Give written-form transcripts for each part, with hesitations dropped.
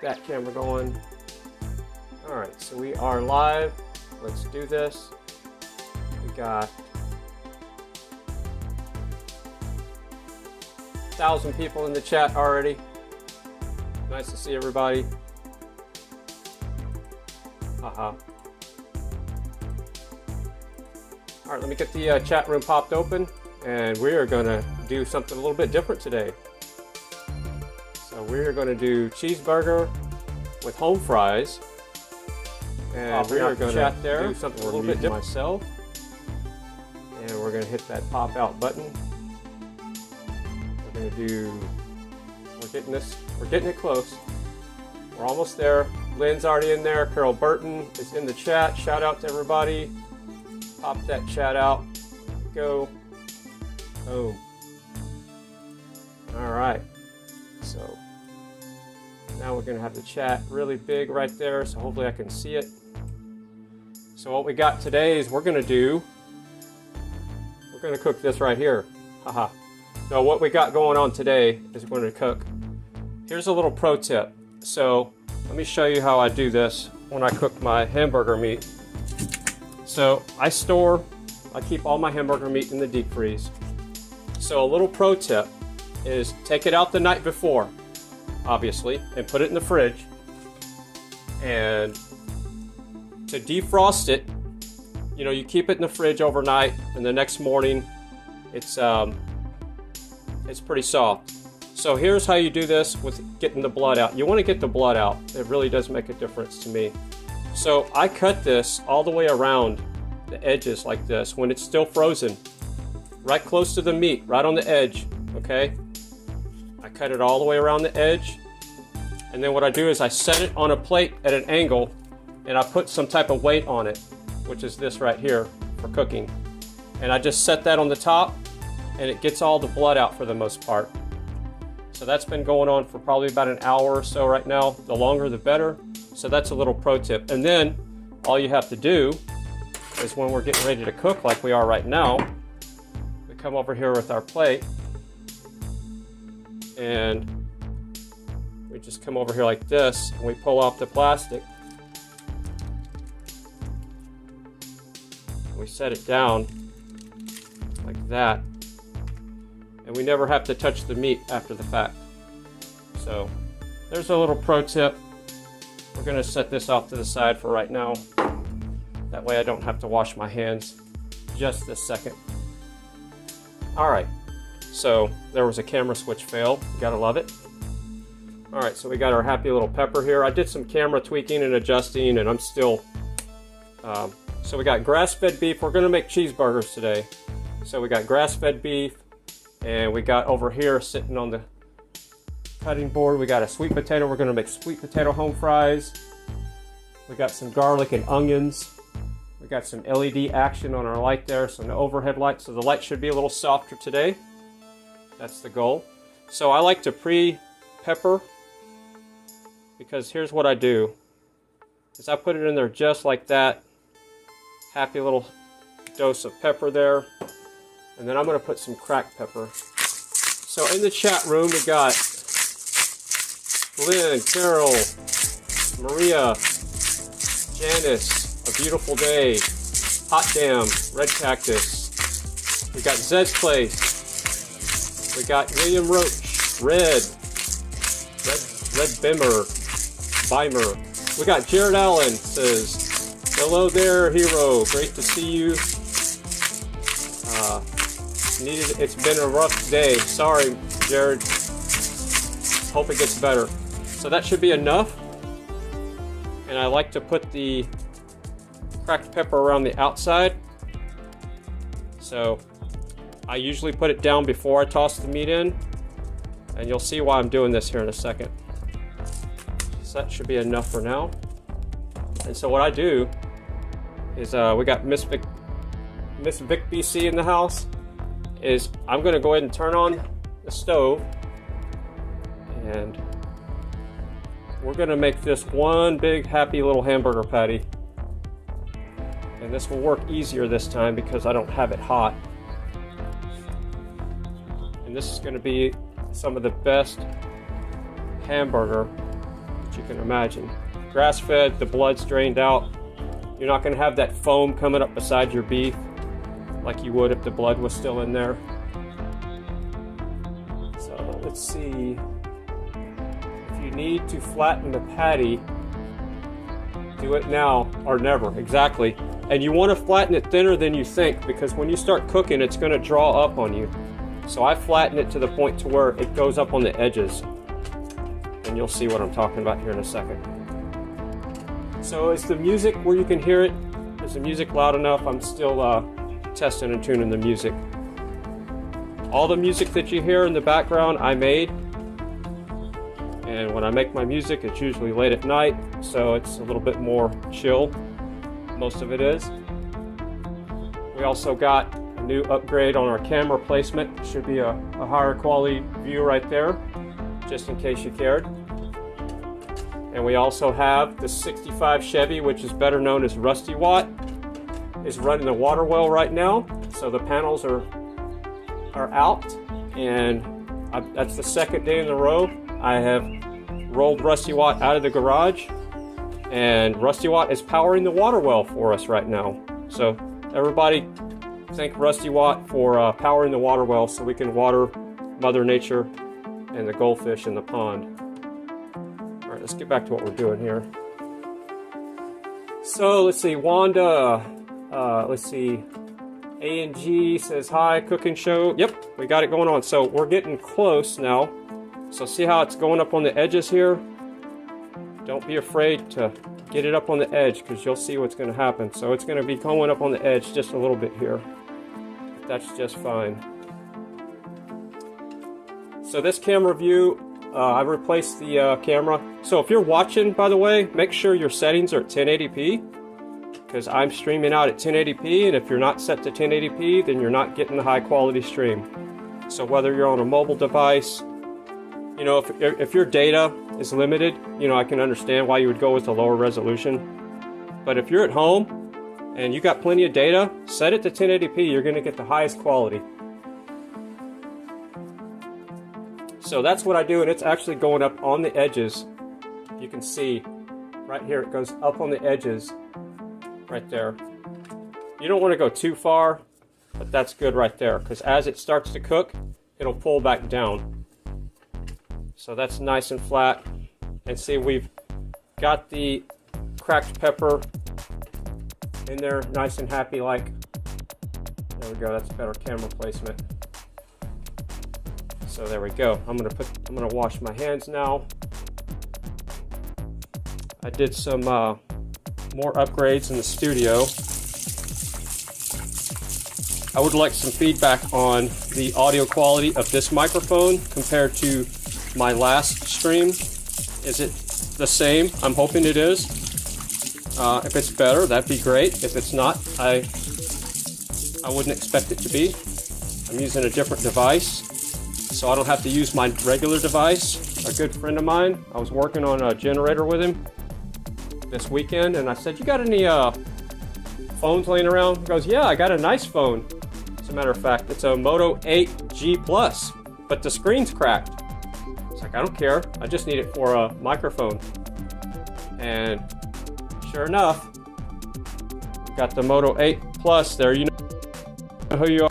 Get that camera going. Alright, so we are live. Let's do this. We got 1,000 people in the chat already. Nice to see everybody. Haha. Alright, let me get the chat room popped open, and we are going to do something a little bit different today. So we are going to do cheeseburger with home fries, and we are going to do something a little bit different myself. And we're going to hit that pop out button. We're going to do, we're getting it close. We're almost there. Lynn's already in there. Carol Burton is in the chat. Shout out to everybody. Pop that chat out. Go. Boom. All right. So now we're going to have the chat really big right there, so hopefully I can see it. So what we got today is we're going to cook this right here. Haha. So what we got going on today is we're going to cook. Here's a little pro tip. So let me show you how I do this when I cook my hamburger meat. So I keep all my hamburger meat in the deep freeze. So a little pro tip is take it out the night before, obviously, and put it in the fridge. And to defrost it, you know, you keep it in the fridge overnight, and the next morning it's pretty soft. So here's how you do this with getting the blood out. You want to get the blood out. It really does make a difference to me. So I cut this all the way around the edges like this when it's still frozen, right close to the meat, right on the edge, okay? I cut it all the way around the edge, and then what I do is I set it on a plate at an angle, and I put some type of weight on it, which is this right here for cooking. And I just set that on the top, and it gets all the blood out for the most part. So that's been going on for probably about an hour or so right now. The longer the better. So that's a little pro tip. And then all you have to do is when we're getting ready to cook like we are right now, we come over here with our plate, and we just come over here like this, and we pull off the plastic. We set it down like that, and we never have to touch the meat after the fact. So there's a little pro tip. We're going to set this off to the side for right now. That way I don't have to wash my hands just this second. Alright, so there was a camera switch fail. You gotta love it. Alright, so we got our happy little pepper here. I did some camera tweaking and adjusting, and I'm still... so we got grass-fed beef. We're going to make cheeseburgers today. So we got grass-fed beef, and we got over here sitting on the cutting board, we got a sweet potato. We're going to make sweet potato home fries. We got some garlic and onions. We got some LED action on our light there, so no overhead light. So the light should be a little softer today. That's the goal. So I like to pre-pepper, because here's what I do. Is I put it in there just like that. Happy little dose of pepper there. And then I'm going to put some cracked pepper. So in the chat room we got Lynn, Carol, Maria, Janice, A Beautiful Day, Hot Damn, Red Cactus. We got Zed's Place. We got William Roach, Red Bimer. We got Jared Allen says, hello there, hero. Great to see you. It's been a rough day. Sorry, Jared. Hope it gets better. So that should be enough. And I like to put the cracked pepper around the outside. So I usually put it down before I toss the meat in. And you'll see why I'm doing this here in a second. So that should be enough for now. And so what I do is we got Miss Vic BC in the house. Is I'm going to go ahead and turn on the stove, and we're going to make this one big happy little hamburger patty. And this will work easier this time because I don't have it hot. And this is going to be some of the best hamburger you can imagine. Grass-fed, the blood's drained out. You're not going to have that foam coming up beside your beef like you would if the blood was still in there. So let's see. If you need to flatten the patty, do it now or never. Exactly. And you want to flatten it thinner than you think, because when you start cooking, it's going to draw up on you. So I flatten it to the point to where it goes up on the edges. And you'll see what I'm talking about here in a second. So is the music where you can hear it? Is the music loud enough? I'm still testing and tuning the music. All the music that you hear in the background, I made. And when I make my music, it's usually late at night, so it's a little bit more chill. Most of it is. We also got a new upgrade on our camera placement. Should be a higher quality view right there, just in case you cared. And we also have the 65 Chevy, which is better known as Rusty Watt, is running the water well right now. So the panels are out, and that's the second day in a row I have rolled Rusty Watt out of the garage. And Rusty Watt is powering the water well for us right now. So everybody thank Rusty Watt for powering the water well so we can water Mother Nature and the goldfish in the pond. All right, let's get back to what we're doing here. So let's see, Wanda, let's see, A&G says hi, cooking show. Yep, we got it going on. So we're getting close now. So see how it's going up on the edges here? Don't be afraid to get it up on the edge, because you'll see what's going to happen. So it's going to be going up on the edge just a little bit here. That's just fine. So this camera view, I replaced the camera. So if you're watching, by the way, make sure your settings are at 1080p, because I'm streaming out at 1080p, and if you're not set to 1080p, then you're not getting a high quality stream. So whether you're on a mobile device, you know, if your data is limited, you know, I can understand why you would go with a lower resolution. But if you're at home and you got plenty of data, set it to 1080p, you're going to get the highest quality. So that's what I do, and it's actually going up on the edges. You can see right here, it goes up on the edges right there. You don't want to go too far, but that's good right there, because as it starts to cook, it'll pull back down. So that's nice and flat. And see, we've got the cracked pepper in there, nice and happy like. There we go, that's better camera placement. So there we go. I'm gonna wash my hands now. I did some more upgrades in the studio. I would like some feedback on the audio quality of this microphone compared to my last stream. Is it the same? I'm hoping it is. If it's better, that'd be great. If it's not, I wouldn't expect it to be. I'm using a different device, so I don't have to use my regular device. A good friend of mine, I was working on a generator with him this weekend, and I said, "You got any phones laying around?" He goes, "Yeah, I got a nice phone. As a matter of fact, it's a Moto 8G Plus, but the screen's cracked." It's like, I don't care. I just need it for a microphone. And sure enough, got the Moto 8 Plus there. You know who you are.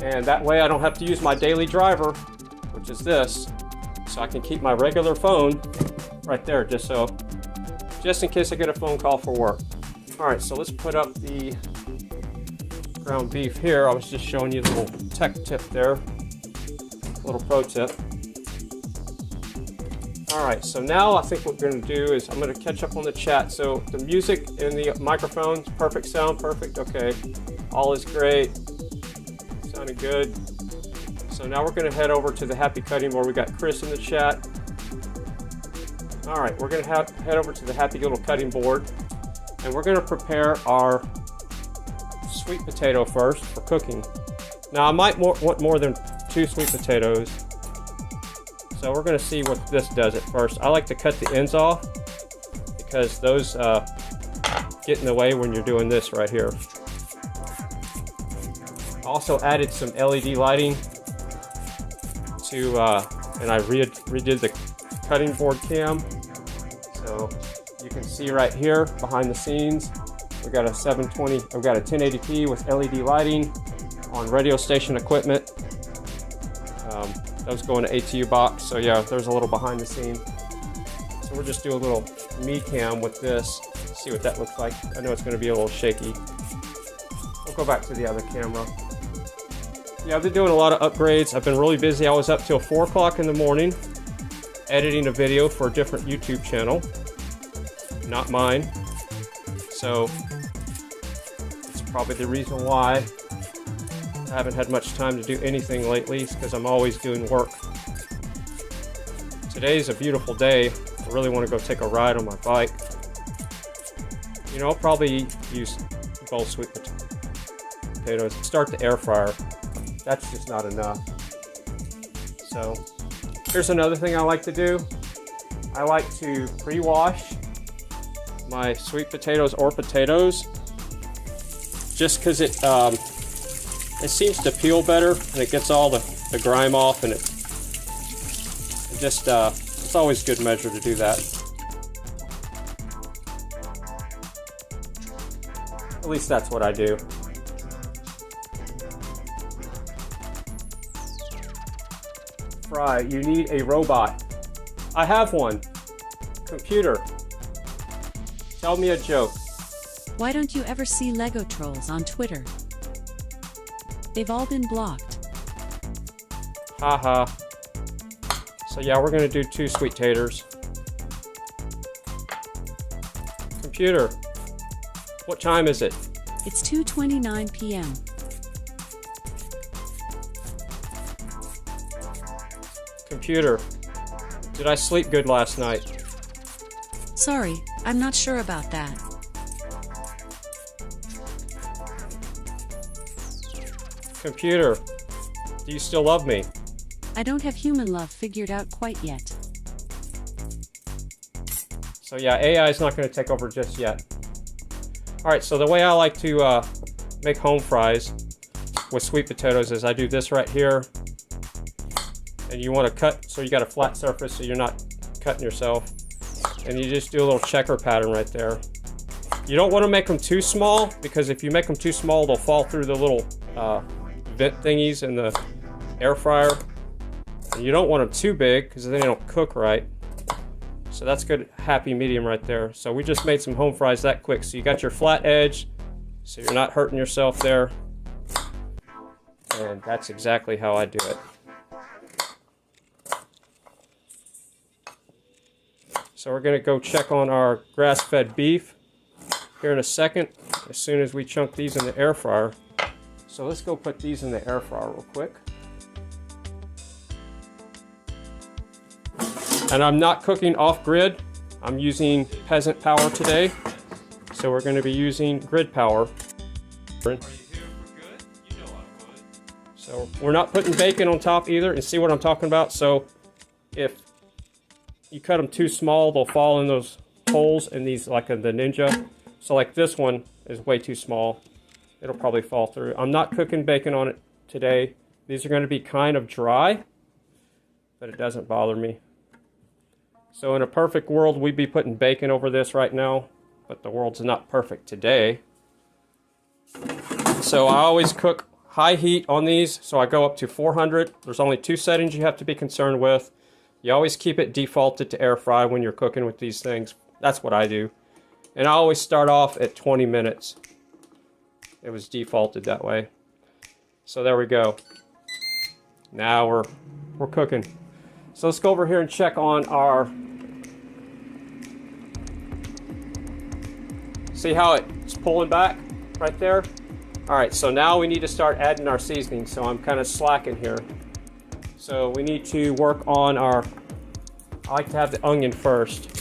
And that way I don't have to use my daily driver, which is this. So I can keep my regular phone right there, just in case I get a phone call for work. All right, so let's put up the ground beef here. I was just showing you the little tech tip there, little pro tip. All right, so now I think what we're going to do is I'm going to catch up on the chat. So the music in the microphones, perfect sound, perfect. Okay, all is great. Sounded good. So now we're going to head over to the Happy Cutting Board. We got Chris in the chat. All right, we're going to head over to the Happy Little Cutting Board, and we're going to prepare our sweet potato first for cooking. Now I might want more than 2 sweet potatoes. So we're going to see what this does at first. I like to cut the ends off because those get in the way when you're doing this right here. Also added some LED lighting to, and I redid the cutting board cam. So you can see right here behind the scenes, we've got a 720, I've got a 1080p with LED lighting on radio station equipment. That was going to ATU box, so yeah, there's a little behind the scene. So we'll just do a little me cam with this, see what that looks like. I know it's going to be a little shaky. We'll go back to the other camera. Yeah, I've been doing a lot of upgrades. I've been really busy. I was up till 4 o'clock in the morning editing a video for a different YouTube channel, not mine. So it's probably the reason why I haven't had much time to do anything lately, because I'm always doing work. Today's a beautiful day. I really want to go take a ride on my bike. You know, I'll probably use both sweet potatoes. Start the air fryer. That's just not enough. So here's another thing I like to do. I like to pre-wash my sweet potatoes or potatoes, just because it seems to peel better and it gets all the grime off, and it's always good measure to do that. At least that's what I do. Fry, you need a robot. I have one. Computer, tell me a joke. Why don't you ever see Lego trolls on Twitter? They've all been blocked. Haha. So yeah, we're gonna do 2 sweet taters. Computer, what time is it? It's 2:29 p.m. Computer, did I sleep good last night? Sorry, I'm not sure about that. Computer, do you still love me? I don't have human love figured out quite yet. So yeah, AI is not going to take over just yet. Alright, so the way I like to make home fries with sweet potatoes is I do this right here. And you want to cut so you got a flat surface so you're not cutting yourself. And you just do a little checker pattern right there. You don't want to make them too small, because if you make them too small, they'll fall through the little vent thingies in the air fryer. And you don't want them too big, because then they don't cook right. So that's good, happy medium right there. So we just made some home fries that quick. So you got your flat edge, so you're not hurting yourself there. And that's exactly how I do it. So we're going to go check on our grass-fed beef here in a second, as soon as we chunk these in the air fryer. So let's go put these in the air fryer real quick. And I'm not cooking off-grid. I'm using peasant power today. So we're going to be using grid power. Are you here for good? You know I would. So we're not putting bacon on top either, and see what I'm talking about? So if you cut them too small, they'll fall in those holes in these, like the Ninja. So like this one is way too small. It'll probably fall through. I'm not cooking bacon on it today. These are going to be kind of dry, but it doesn't bother me. So in a perfect world, we'd be putting bacon over this right now, but the world's not perfect today. So I always cook high heat on these, so I go up to 400. There's only 2 settings you have to be concerned with. You always keep it defaulted to air fry when you're cooking with these things. That's what I do. And I always start off at 20 minutes. It was defaulted that way. So there we go. Now we're cooking. So let's go over here and check on our... See how it's pulling back right there? Alright, so now we need to start adding our seasoning. So I'm kind of slacking here. So we need to work on our... I like to have the onion first.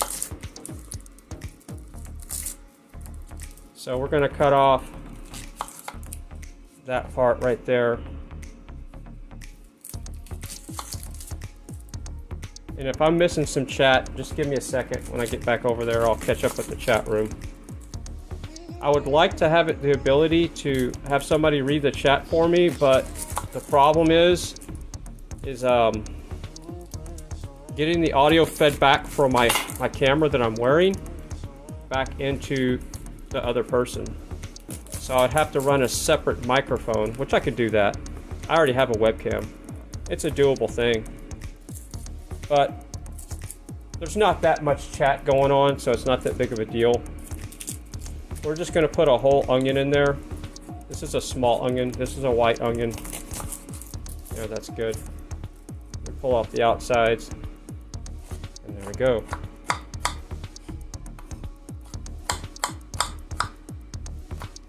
So we're going to cut off that part right there. And if I'm missing some chat, just give me a second. When I get back over there, I'll catch up with the chat room. I would like to have the ability to have somebody read the chat for me, but the problem is getting the audio fed back from my my camera that I'm wearing back into the other person. So I'd have to run a separate microphone, which I could do that. I already have a webcam. It's a doable thing. But there's not that much chat going on, so it's not that big of a deal. We're just going to put a whole onion in there. This is a small onion. This is a white onion. There, that's good. We pull off the outsides. And there we go.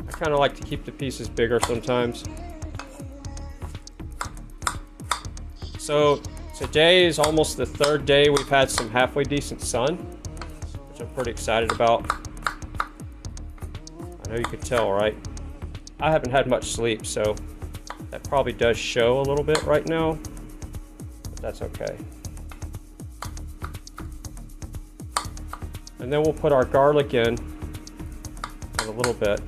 I kind of like to keep the pieces bigger sometimes. So today is almost the third day we've had some halfway decent sun, which I'm pretty excited about. I know you can tell, right? I haven't had much sleep, so that probably does show a little bit right now, but that's okay. And then we'll put our garlic in a little bit.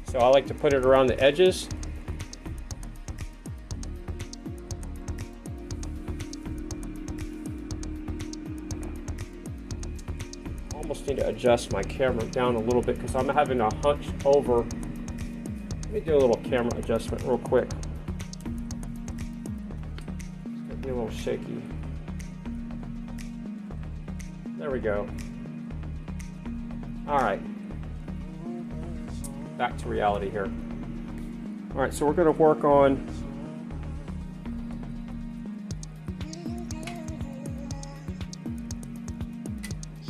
So I like to put it around the edges. Almost need to adjust my camera down a little bit because I'm having a hunch over. Let me do a little camera adjustment real quick. It's gonna be a little shaky. There we go. All right. Back to reality here. All right, so we're going to work on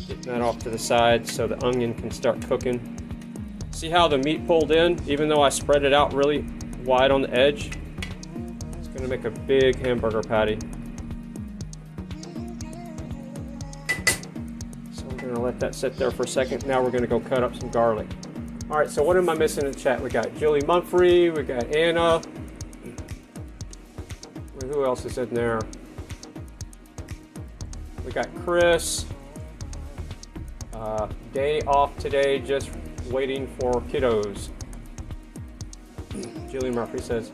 getting that off to the side so the onion can start cooking. See how the meat pulled in, even though I spread it out really wide on the edge? It's going to make a big hamburger patty. So we're going to let that sit there for a second. Now we're going to go cut up some garlic. All right, so what am I missing in the chat? We got Julie Mumphrey, we got Anna. Who else is in there? We got Chris. Day off today, just waiting for kiddos. Julie Murphy says,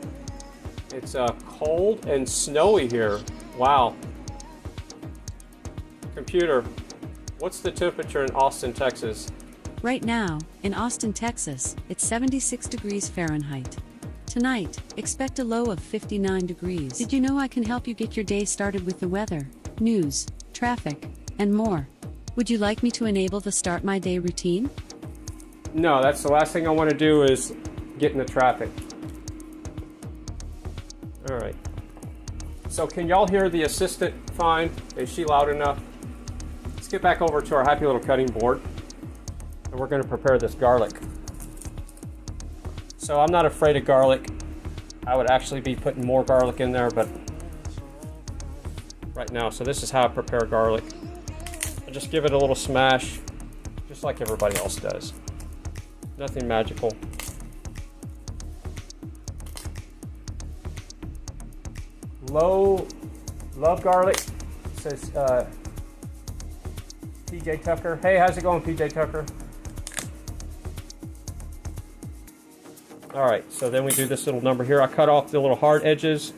it's cold and snowy here. Wow. Computer, what's the temperature in Austin, Texas? Right now, in Austin, Texas, it's 76 degrees Fahrenheit. Tonight, expect a low of 59 degrees. Did you know I can help you get your day started with the weather, news, traffic, and more? Would you like me to enable the Start My Day routine? No, that's the last thing I want to do is get in the traffic. All right. So can y'all hear the assistant fine? Is she loud enough? Let's get back over to our happy little cutting board. And we're going to prepare this garlic. So I'm not afraid of garlic. I would actually be putting more garlic in there, but right now, so this is how I prepare garlic. I just give it a little smash, just like everybody else does. Nothing magical. Love garlic, says PJ Tucker. Hey, how's it going, PJ Tucker? All right, so then we do this little number here. I cut off the little hard edges.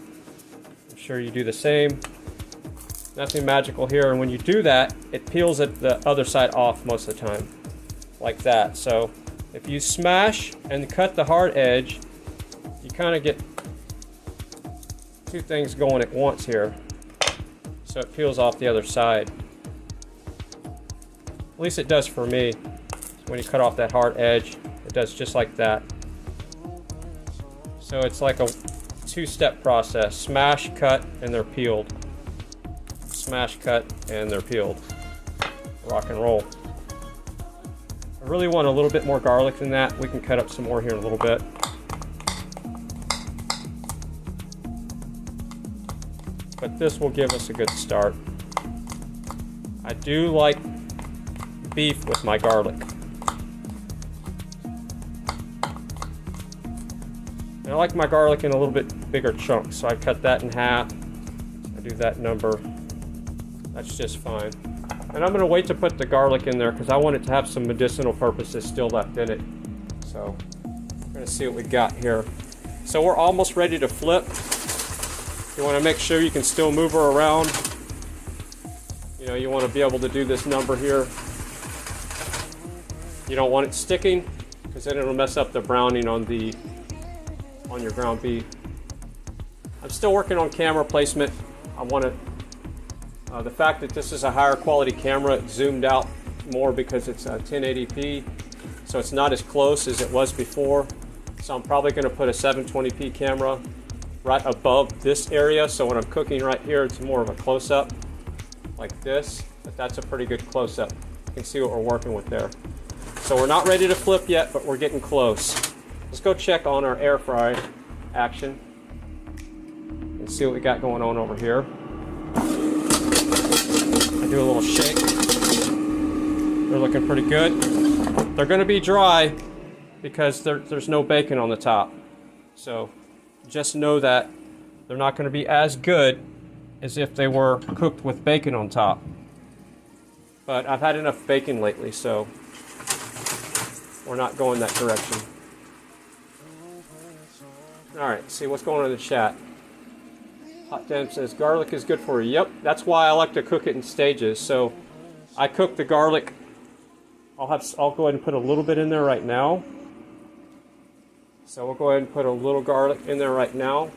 I'm sure you do the same. Nothing magical here, and when you do that, it peels the other side off most of the time, like that. So if you smash and cut the hard edge, you kind of get two things going at once here. So it peels off the other side. At least it does for me. When you cut off that hard edge, it does just like that. So it's like a two-step process. Smash, cut, and they're peeled. Smash, cut, and they're peeled. Rock and roll. I really want a little bit more garlic than that. We can cut up some more here in a little bit. But this will give us a good start. I do like beef with my garlic. And I like my garlic in a little bit bigger chunks, so I cut that in half. I do that number. That's just fine. And I'm going to wait to put the garlic in there because I want it to have some medicinal purposes still left in it. So we're going to see what we got here. So we're almost ready to flip. You want to make sure you can still move her around. You know, you want to be able to do this number here. You don't want it sticking, because then it'll mess up the browning on your ground beef. I'm still working on camera placement. I want to, the fact that this is a higher quality camera, it's zoomed out more because it's a 1080p, so it's not as close as it was before. So I'm probably going to put a 720p camera right above this area, so when I'm cooking right here, it's more of a close-up like this, but that's a pretty good close-up. You can see what we're working with there. So we're not ready to flip yet, but we're getting close. Let's go check on our air fry action and see what we got going on over here. I do a little shake. They're looking pretty good. They're going to be dry because there's no bacon on the top. So just know that they're not going to be as good as if they were cooked with bacon on top. But I've had enough bacon lately, so we're not going that direction. Alright, see what's going on in the chat. Hot Dem says garlic is good for you. Yep, that's why I like to cook it in stages. So I cook the garlic. I'll go ahead and put a little bit in there right now. So we'll go ahead and put a little garlic in there right now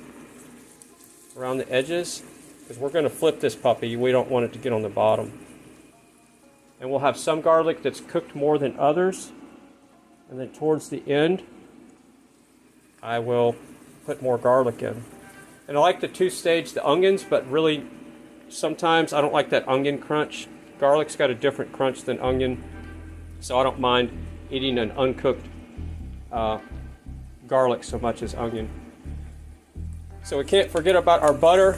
around the edges, because we're going to flip this puppy. We don't want it to get on the bottom. And we'll have some garlic that's cooked more than others. And then towards the end, I will put more garlic in. And I like to two-stage the onions, but really sometimes I don't like that onion crunch. Garlic's got a different crunch than onion, so I don't mind eating an uncooked garlic so much as onion. So we can't forget about our butter.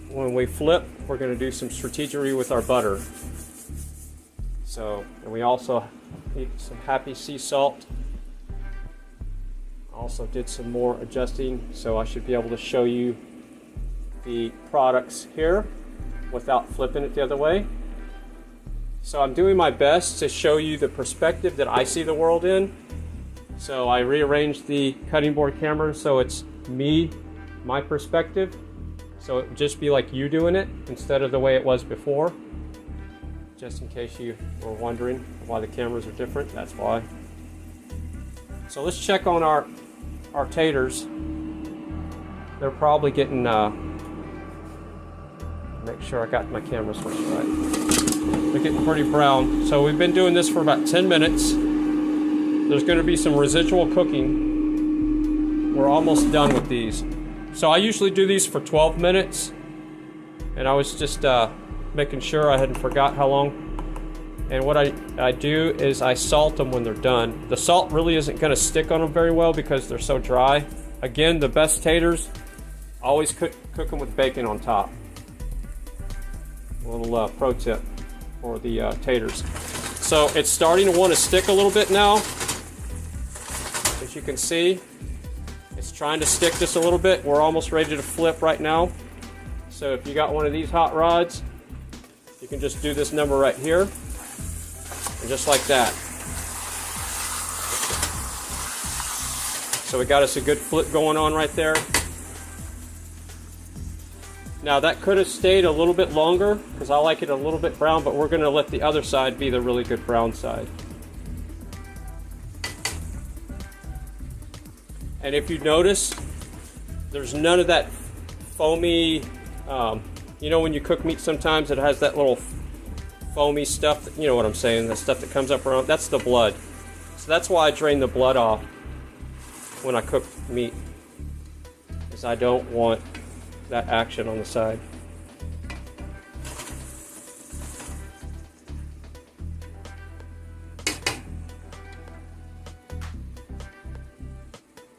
When we flip, we're going to do some strategery with our butter. So, and we also need some happy sea salt. Also did some more adjusting, so I should be able to show you the products here without flipping it the other way. So I'm doing my best to show you the perspective that I see the world in. So I rearranged the cutting board camera so it's me, my perspective. So it would just be like you doing it instead of the way it was before. Just in case you were wondering why the cameras are different, that's why. So let's check on our taters. They're probably getting, make sure I got my camera switched right. They're getting pretty brown. So we've been doing this for about 10 minutes. There's going to be some residual cooking. We're almost done with these. So I usually do these for 12 minutes. And I was just making sure I hadn't forgot how long. And what I do is I salt them when they're done. The salt really isn't going to stick on them very well because they're so dry. Again, the best taters, always cook them with bacon on top. A little pro tip for the taters. So it's starting to want to stick a little bit now. As you can see, it's trying to stick just a little bit. We're almost ready to flip right now. So if you got one of these hot rods, you can just do this number right here. And just like that. So we got us a good flip going on right there. Now that could have stayed a little bit longer because I like it a little bit brown, but we're going to let the other side be the really good brown side. And if you notice, there's none of that foamy, you know when you cook meat sometimes it has that little foamy stuff, that, you know what I'm saying, the stuff that comes up around, that's the blood. So that's why I drain the blood off when I cook meat, because I don't want that action on the side.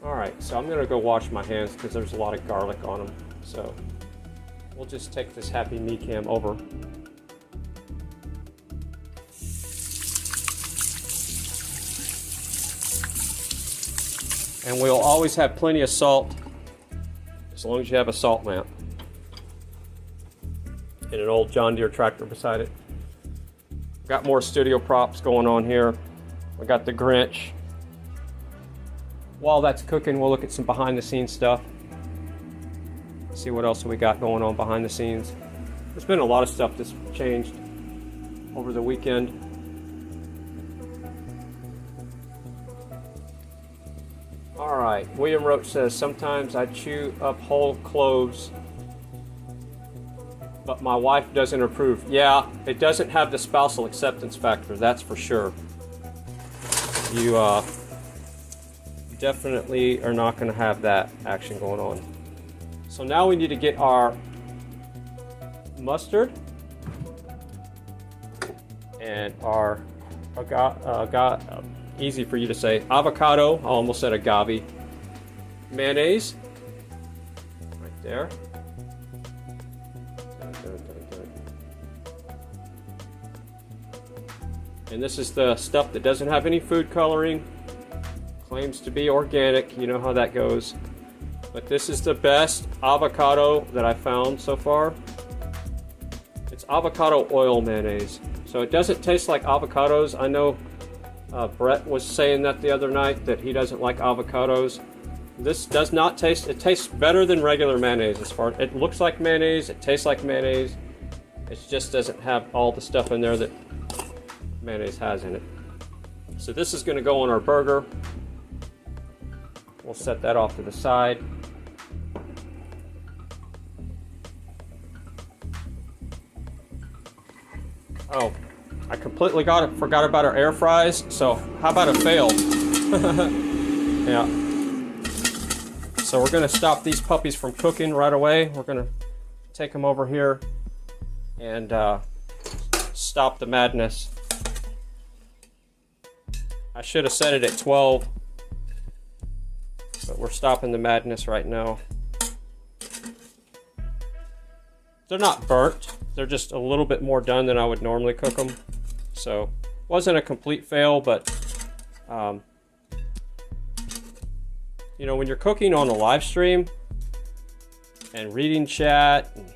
Alright, so I'm going to go wash my hands because there's a lot of garlic on them. So we'll just take this Happy Me Cam over. And we'll always have plenty of salt as long as you have a salt lamp and an old John Deere tractor beside it. Got more studio props going on here. We got the Grinch. while that's cooking, we'll look at some behind the scenes stuff. See what else we got going on behind the scenes. There's been a lot of stuff that's changed over the weekend. Alright, William Roach says, sometimes I chew up whole cloves, but my wife doesn't approve. Yeah, it doesn't have the spousal acceptance factor, that's for sure. You definitely are not going to have that action going on. So now we need to get our mustard and our easy for you to say, avocado, I almost said agave, mayonnaise, right there. And this is the stuff that doesn't have any food coloring, claims to be organic, you know how that goes. But this is the best avocado that I found so far. It's avocado oil mayonnaise. So it doesn't taste like avocados. I know Brett was saying that the other night, that he doesn't like avocados. This does not taste, it tastes better than regular mayonnaise as far, it looks like mayonnaise, it tastes like mayonnaise. It just doesn't have all the stuff in there that mayonnaise has in it. So this is going to go on our burger. We'll set that off to the side. Oh, I completely forgot about our air fries, so how about a fail? Yeah. So we're gonna stop these puppies from cooking right away. We're gonna take them over here and stop the madness. I should have set it at 12, but we're stopping the madness right now. They're not burnt. They're just a little bit more done than I would normally cook them. So, wasn't a complete fail, but you know, when you're cooking on a live stream and reading chat and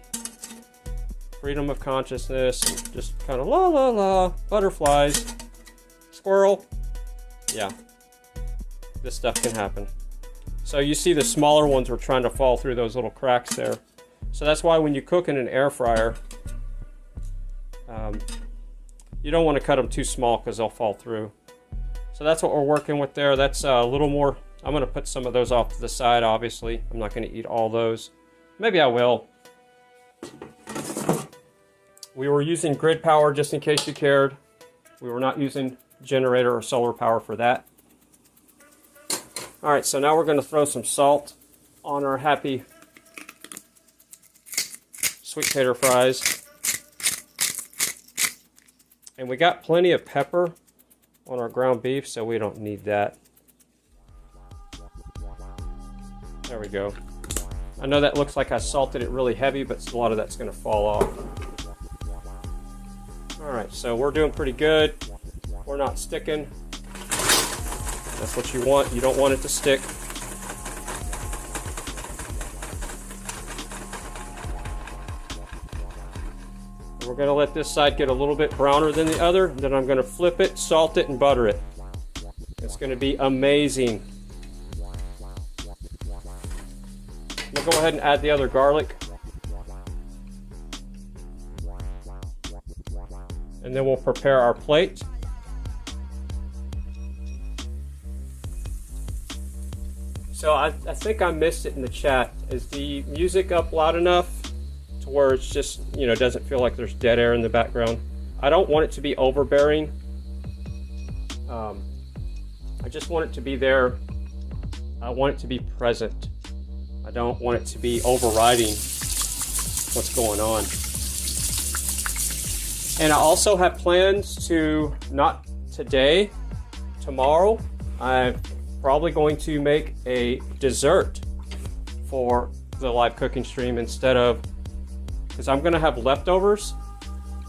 freedom of consciousness and just kind of la la la, butterflies, squirrel, yeah, this stuff can happen. So you see the smaller ones were trying to fall through those little cracks there. So that's why when you cook in an air fryer, you don't want to cut them too small because they'll fall through. So that's what we're working with there. That's a little more, I'm going to put some of those off to the side, obviously. I'm not going to eat all those. Maybe I will. We were using grid power, just in case you cared. We were not using generator or solar power for that. Alright, so now we're going to throw some salt on our happy sweet potato fries. And we got plenty of pepper on our ground beef, so we don't need that. There we go. I know that looks like I salted it really heavy, but a lot of that's going to fall off. Alright, so we're doing pretty good. We're not sticking. That's what you want. You don't want it to stick. We're going to let this side get a little bit browner than the other. Then I'm going to flip it, salt it, and butter it. It's going to be amazing. I'm going to go ahead and add the other garlic. And then we'll prepare our plate. So I think I missed it in the chat. Is the music up loud enough to where it's just, you know, doesn't feel like there's dead air in the background? I don't want it to be overbearing. I just want it to be there. I want it to be present. I don't want it to be overriding what's going on. And I also have plans to, not today, tomorrow, I'm probably going to make a dessert for the live cooking stream instead of, because I'm going to have leftovers.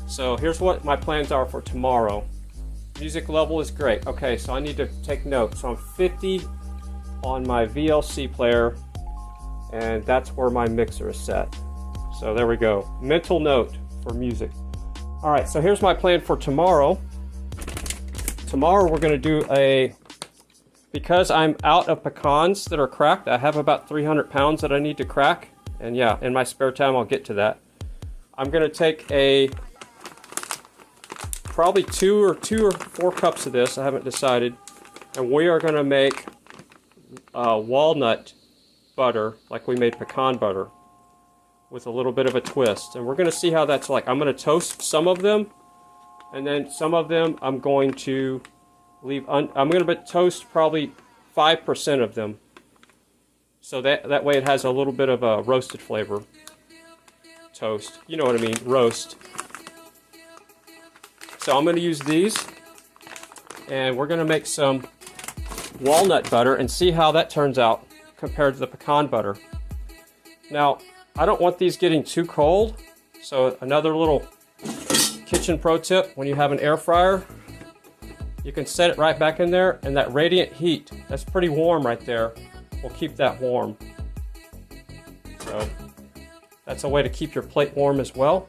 So here's what my plans are for tomorrow. Music level is great. Okay, so I need to take notes. So I'm 50 on my VLC player, and that's where my mixer is set. So there we go. Mental note for music. All right, so here's my plan for tomorrow. Tomorrow we're going to do a because I'm out of pecans that are cracked, I have about 300 pounds that I need to crack. And yeah, in my spare time, I'll get to that. I'm gonna take probably two or 4 cups of this. I haven't decided. And we are gonna make walnut butter, like we made pecan butter, with a little bit of a twist. And we're gonna see how that's like. I'm gonna toast some of them, and then some of them I'm going to leave. I'm gonna toast probably 5% of them, so that way it has a little bit of a roasted flavor. Toast, you know what I mean, roast. So I'm gonna use these, and we're gonna make some walnut butter and see how that turns out compared to the pecan butter. Now, I don't want these getting too cold, so another little kitchen pro tip: when you have an air fryer, you can set it right back in there, and that radiant heat, that's pretty warm right there, will keep that warm. So that's a way to keep your plate warm as well.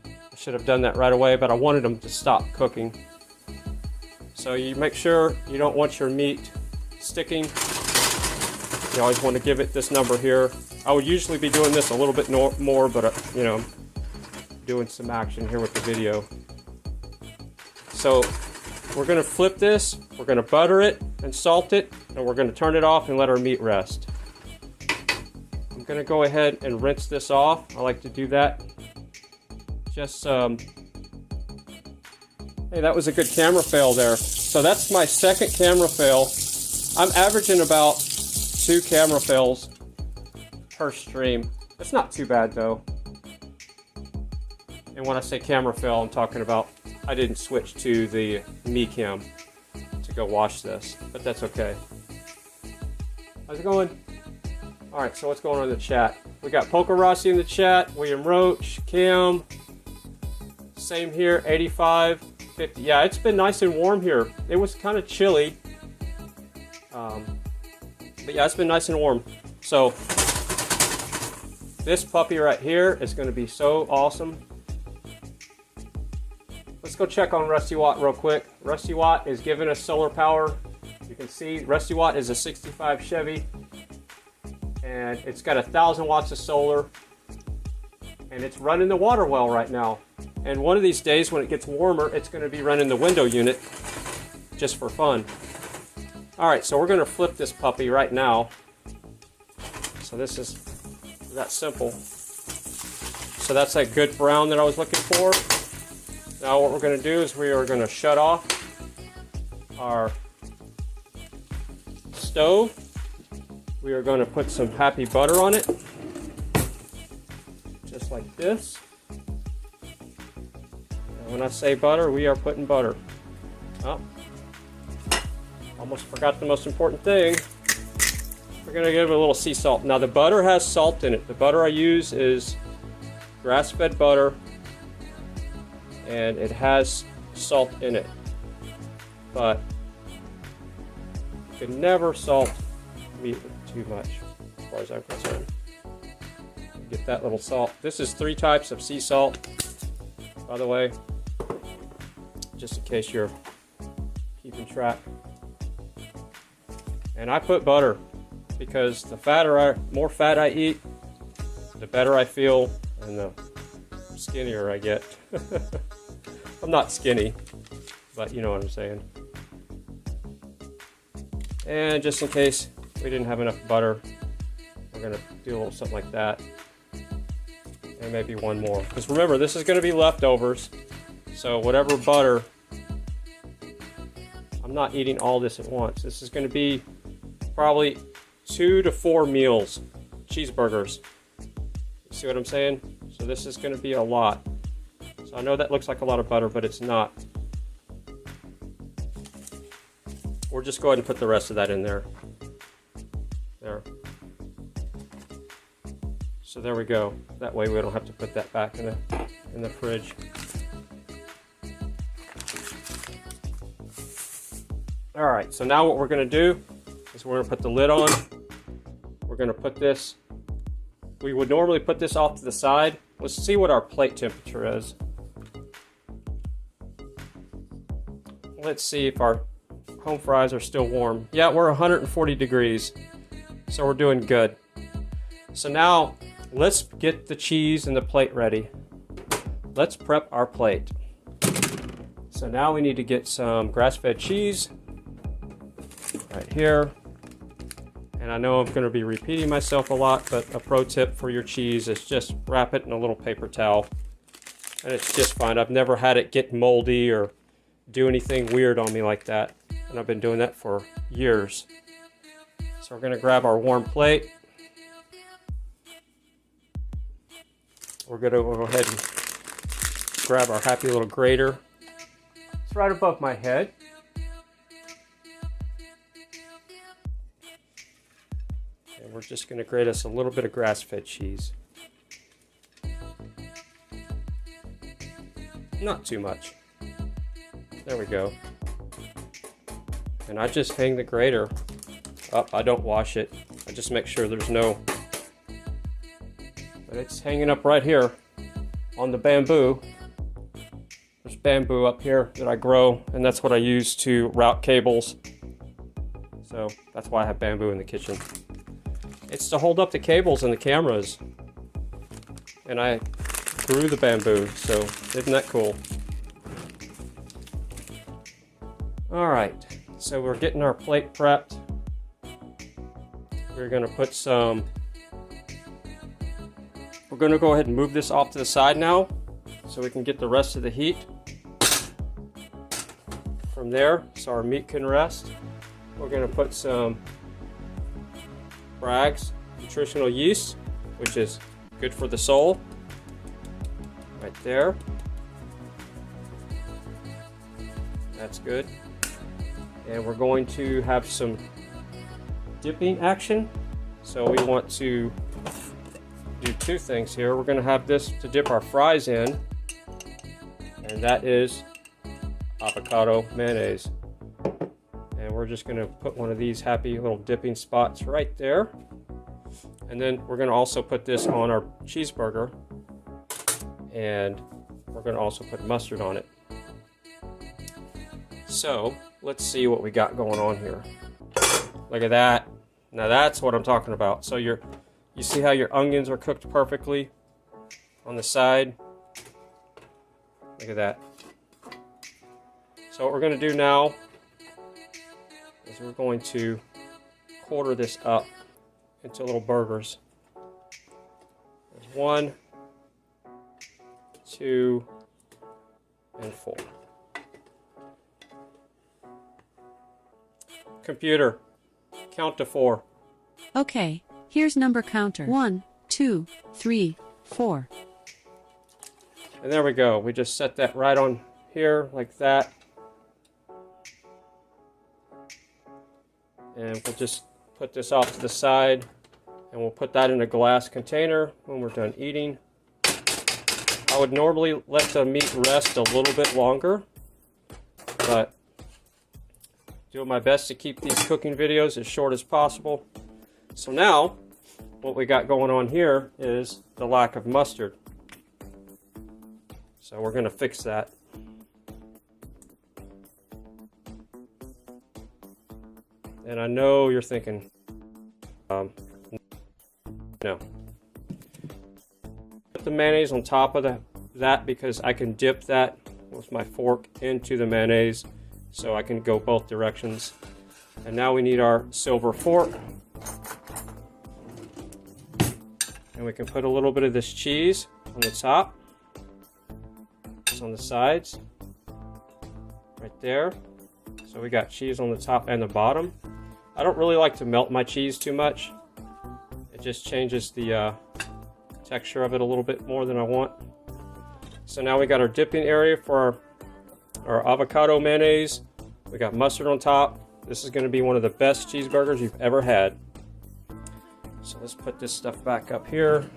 I should have done that right away, but I wanted them to stop cooking. So you make sure you don't want your meat sticking. You always want to give it this number here. I would usually be doing this a little bit more, but you know, doing some action here with the video. So we're going to flip this, we're going to butter it and salt it, and we're going to turn it off and let our meat rest. I'm going to go ahead and rinse this off. I like to do that. Just, hey, that was a good camera fail there. So that's my second camera fail. I'm averaging about 2 camera fails per stream. That's not too bad though. And when I say camera fail, I'm talking about I didn't switch to the me cam to go watch this, but that's okay. How's it going? All right, so what's going on in the chat? We got Poker Rossi in the chat, William Roach, Kim, same here, 85, 50. Yeah, it's been nice and warm here. It was kind of chilly, but yeah, it's been nice and warm. So this puppy right here is going to be so awesome. Let's go check on Rusty Watt real quick. Rusty Watt is giving us solar power. You can see Rusty Watt is a 65 Chevy, and it's got 1,000 watts of solar, and it's running the water well right now. And one of these days when it gets warmer, it's going to be running the window unit just for fun. All right, so we're going to flip this puppy right now. So this is that simple. So that's that good brown that I was looking for. Now what we're going to do is we are going to shut off our stove. We are going to put some happy butter on it, just like this. And when I say butter, we are putting butter. Oh, almost forgot the most important thing. We're going to give it a little sea salt. Now the butter has salt in it. The butter I use is grass-fed butter, and it has salt in it. But you can never salt meat too much, as far as I'm concerned. Get that little salt. This is 3 types of sea salt, by the way, just in case you're keeping track. And I put butter because the more fat I eat, the better I feel, and the skinnier I get. I'm not skinny, but you know what I'm saying. And just in case we didn't have enough butter, we're going to do a little something like that. And maybe one more. Because remember, this is going to be leftovers. So whatever butter, I'm not eating all this at once. This is going to be probably 2 to 4 meals, cheeseburgers. You see what I'm saying? So this is going to be a lot. So I know that looks like a lot of butter, but it's not. We'll just go ahead and put the rest of that in there. There. So there we go. That way we don't have to put that back in the fridge. All right, so now what we're going to do is we're going to put the lid on. We're going to put this, we would normally put this off to the side. Let's see what our plate temperature is. Let's see if our home fries are still warm. Yeah, we're 140 degrees, so we're doing good. So now, let's get the cheese and the plate ready. Let's prep our plate. So now we need to get some grass-fed cheese right here. And I know I'm going to be repeating myself a lot, but a pro tip for your cheese is just wrap it in a little paper towel. And it's just fine. I've never had it get moldy or do anything weird on me like that. And I've been doing that for years. So we're going to grab our warm plate. We're going to go ahead and grab our happy little grater. It's right above my head. And we're just going to grate us a little bit of grass-fed cheese. Not too much. There we go. And I just hang the grater up. I don't wash it. I just make sure there's no... But it's hanging up right here on the bamboo. There's bamboo up here that I grow, and that's what I use to route cables. So that's why I have bamboo in the kitchen. It's to hold up the cables and the cameras. And I grew the bamboo, so isn't that cool? Alright, so we're getting our plate prepped. We're going to put some... We're going to go ahead and move this off to the side now, so we can get the rest of the heat from there, so our meat can rest. We're going to put some Bragg's nutritional yeast, which is good for the soul, right there. That's good. And we're going to have some dipping action. So we want to do two things here. We're going to have this to dip our fries in, and that is avocado mayonnaise. And we're just going to put one of these happy little dipping spots right there. And then we're going to also put this on our cheeseburger, and we're going to also put mustard on it. So let's see what we got going on here. Look at that. Now that's what I'm talking about. So you see how your onions are cooked perfectly on the side? Look at that. So what we're going to do now is we're going to quarter this up into little burgers. There's 1, 2, and 4. Computer, count to 4. Okay, here's number counter. 1, 2, 3, 4. And there we go. We just set that right on here like that. And we'll just put this off to the side, and we'll put that in a glass container when we're done eating. I would normally let the meat rest a little bit longer, but doing my best to keep these cooking videos as short as possible. So now, what we got going on here is the lack of mustard. So we're going to fix that. And I know you're thinking, no. Put the mayonnaise on top of that because I can dip that with my fork into the mayonnaise, so I can go both directions. And now we need our silver fork. And we can put a little bit of this cheese on the top. It's on the sides. Right there. So we got cheese on the top and the bottom. I don't really like to melt my cheese too much. It just changes the texture of it a little bit more than I want. So now we got our dipping area for our avocado mayonnaise. We got mustard on top. This is going to be one of the best cheeseburgers you've ever had. So let's put this stuff back up here.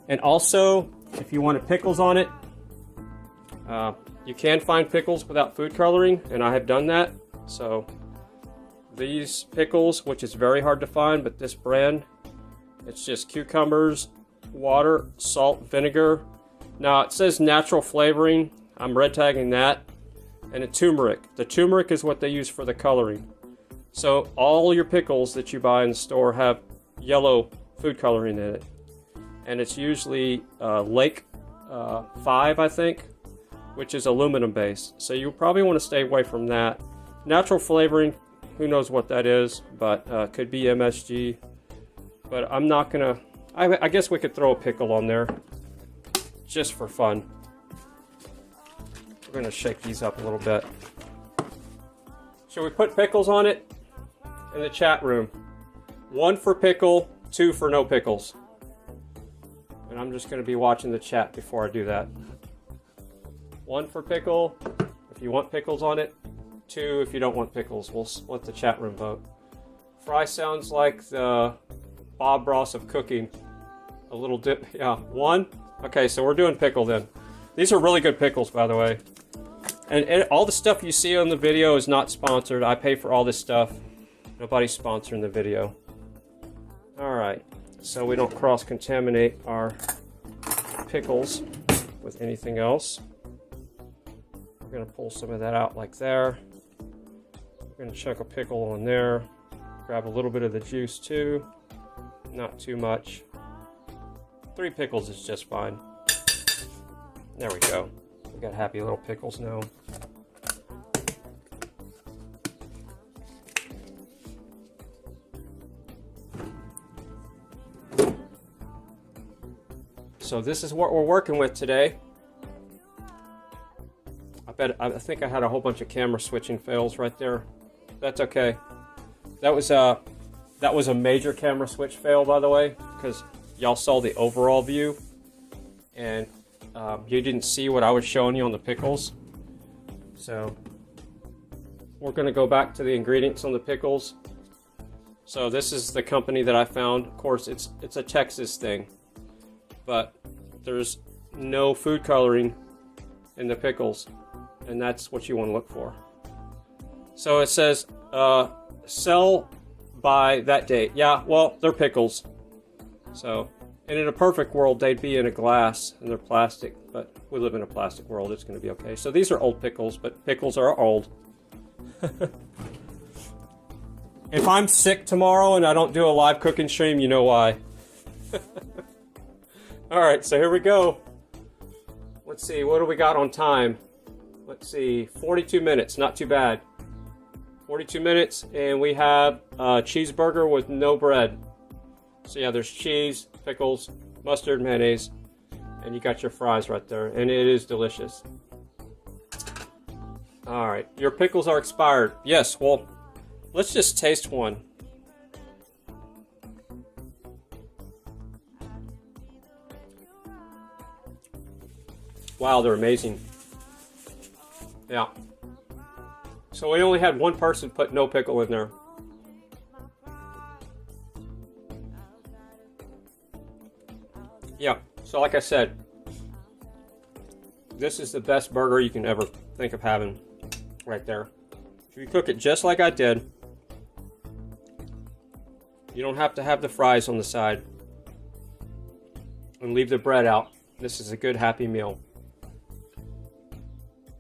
And also, if you wanted pickles on it, you can find pickles without food coloring, and I have done that. So these pickles, which is very hard to find, but this brand, it's just cucumbers, water, salt, vinegar. Now it says natural flavoring. I'm red tagging that. and a turmeric. The turmeric is what they use for the coloring. So all your pickles that you buy in the store have yellow food coloring in it. And it's usually Lake 5, I think, which is aluminum based. So you probably want to stay away from that. Natural flavoring, who knows what that is, but could be MSG. But I'm not going to, I guess we could throw a pickle on there just for fun. We're going to shake these up a little bit. Should we put pickles on it? In the chat room. 1 for pickle, 2 for no pickles. And I'm just going to be watching the chat before I do that. 1 for pickle, if you want pickles on it. 2 if you don't want pickles. We'll let the chat room vote. Fry sounds like the Bob Ross of cooking. A little dip. Yeah, 1. Okay, so we're doing pickle then. These are really good pickles, by the way. And all the stuff you see on the video is not sponsored. I pay for all this stuff. Nobody's sponsoring the video. Alright, so we don't cross-contaminate our pickles with anything else. We're going to pull some of that out like there. We're going to chuck a pickle on there. Grab a little bit of the juice too. Not too much. 3 pickles is just fine. There we go. We got happy little pickles now. So this is what we're working with today. I think I had a whole bunch of camera switching fails right there. That's okay. That was a major camera switch fail, by the way, because y'all saw the overall view and you didn't see what I was showing you on the pickles. So we're going to go back to the ingredients on the pickles. So this is the company that I found. Of course, it's a Texas thing, but there's no food coloring in the pickles, and that's what you want to look for. So it says sell by that date. Yeah, well, they're pickles. So, and in a perfect world, they'd be in a glass and they're plastic, but we live in a plastic world. It's going to be okay. So these are old pickles, but pickles are old. If I'm sick tomorrow and I don't do a live cooking stream, you know why. All right, so here we go. Let's see, what do we got on time? Let's see, 42 minutes, not too bad. 42 minutes, and we have a cheeseburger with no bread. So yeah, there's cheese, pickles, mustard, mayonnaise, and you got your fries right there, and it is delicious. All right, your pickles are expired. Yes, well, let's just taste one. Wow, they're amazing. Yeah. So we only had one person put no pickle in there. Yeah, so like I said, this is the best burger you can ever think of having right there. If you cook it just like I did, you don't have to have the fries on the side and leave the bread out. This is a good happy meal.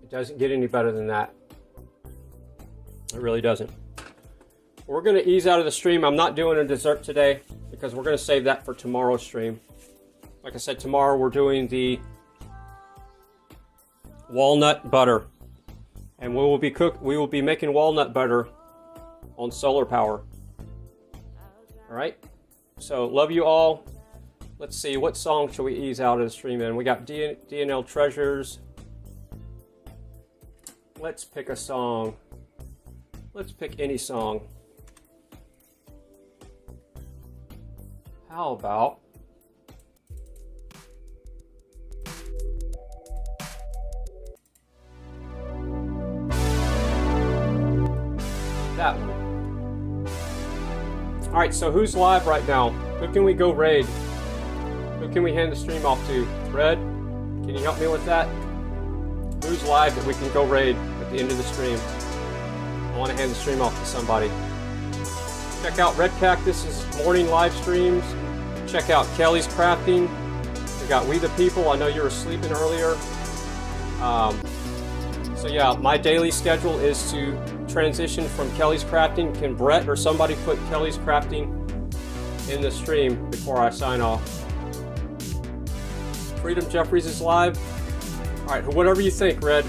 It doesn't get any better than that. It really doesn't. We're going to ease out of the stream. I'm not doing a dessert today because we're going to save that for tomorrow's stream. Like I said, tomorrow we're doing the walnut butter, and we will be making walnut butter on solar power. All right. So love you all. Let's see, what song shall we ease out of the stream in? We got DNL Treasures. Let's pick a song. Let's pick any song. How about that one? All right, so who's live right now? Who can we go raid? Who can we hand the stream off to? Red, can you help me with that? Who's live that we can go raid at the end of the stream? I want to hand the stream off to somebody. Check out Red Cactus's morning live streams. Check out Kelly's Crafting. We got We the People. I know you were sleeping earlier. So yeah, my daily schedule is to transition from Kelly's Crafting. Can Brett or somebody put Kelly's Crafting in the stream before I sign off? Freedom Jeffries is live. All right, whatever you think, Red.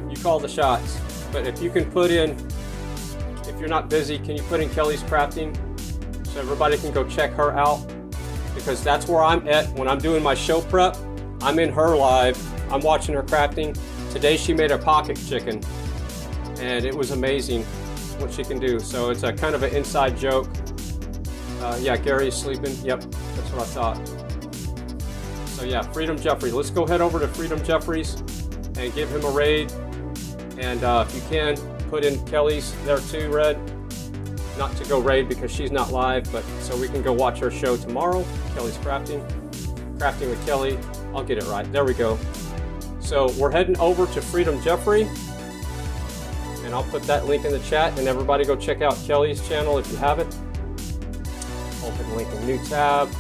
You call the shots. But if you can put in, if you're not busy, can you put in Kelly's Crafting so everybody can go check her out? Because that's where I'm at when I'm doing my show prep. I'm in her live. I'm watching her crafting. Today she made a pocket chicken, and it was amazing what she can do. So it's a kind of an inside joke. Yeah, Gary is sleeping. Yep, that's what I thought. So yeah, Freedom Jeffries. Let's go head over to Freedom Jeffries and give him a raid. And if you can, put in Kelly's there too, Red. Not to go raid because she's not live, but so we can go watch her show tomorrow. Kelly's Crafting. Crafting with Kelly. I'll get it right. There we go. So we're heading over to Freedom Jeffrey. And I'll put that link in the chat. And everybody go check out Kelly's channel if you haven't. Open link in new tab.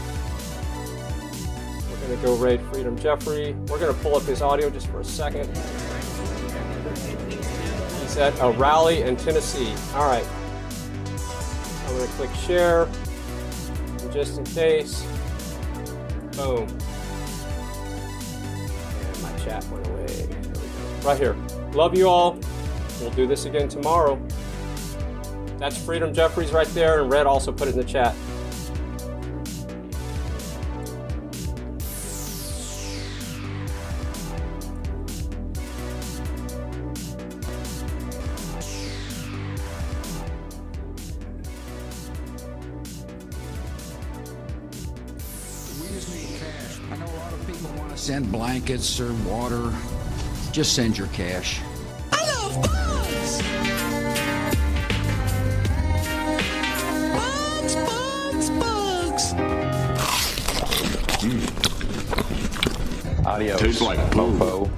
We're going to go raid Freedom Jeffrey. We're going to pull up his audio just for a second. He's at a rally in Tennessee. All right. I'm going to click share. And just in case. Boom. And my chat went away. There we go. Right here. Love you all. We'll do this again tomorrow. That's Freedom Jeffries right there. And Red also put it in the chat. Send blankets or water. Just send your cash. I love bugs! Bugs! Audio. Tastes like mofo.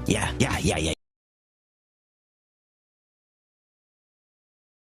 Yeah.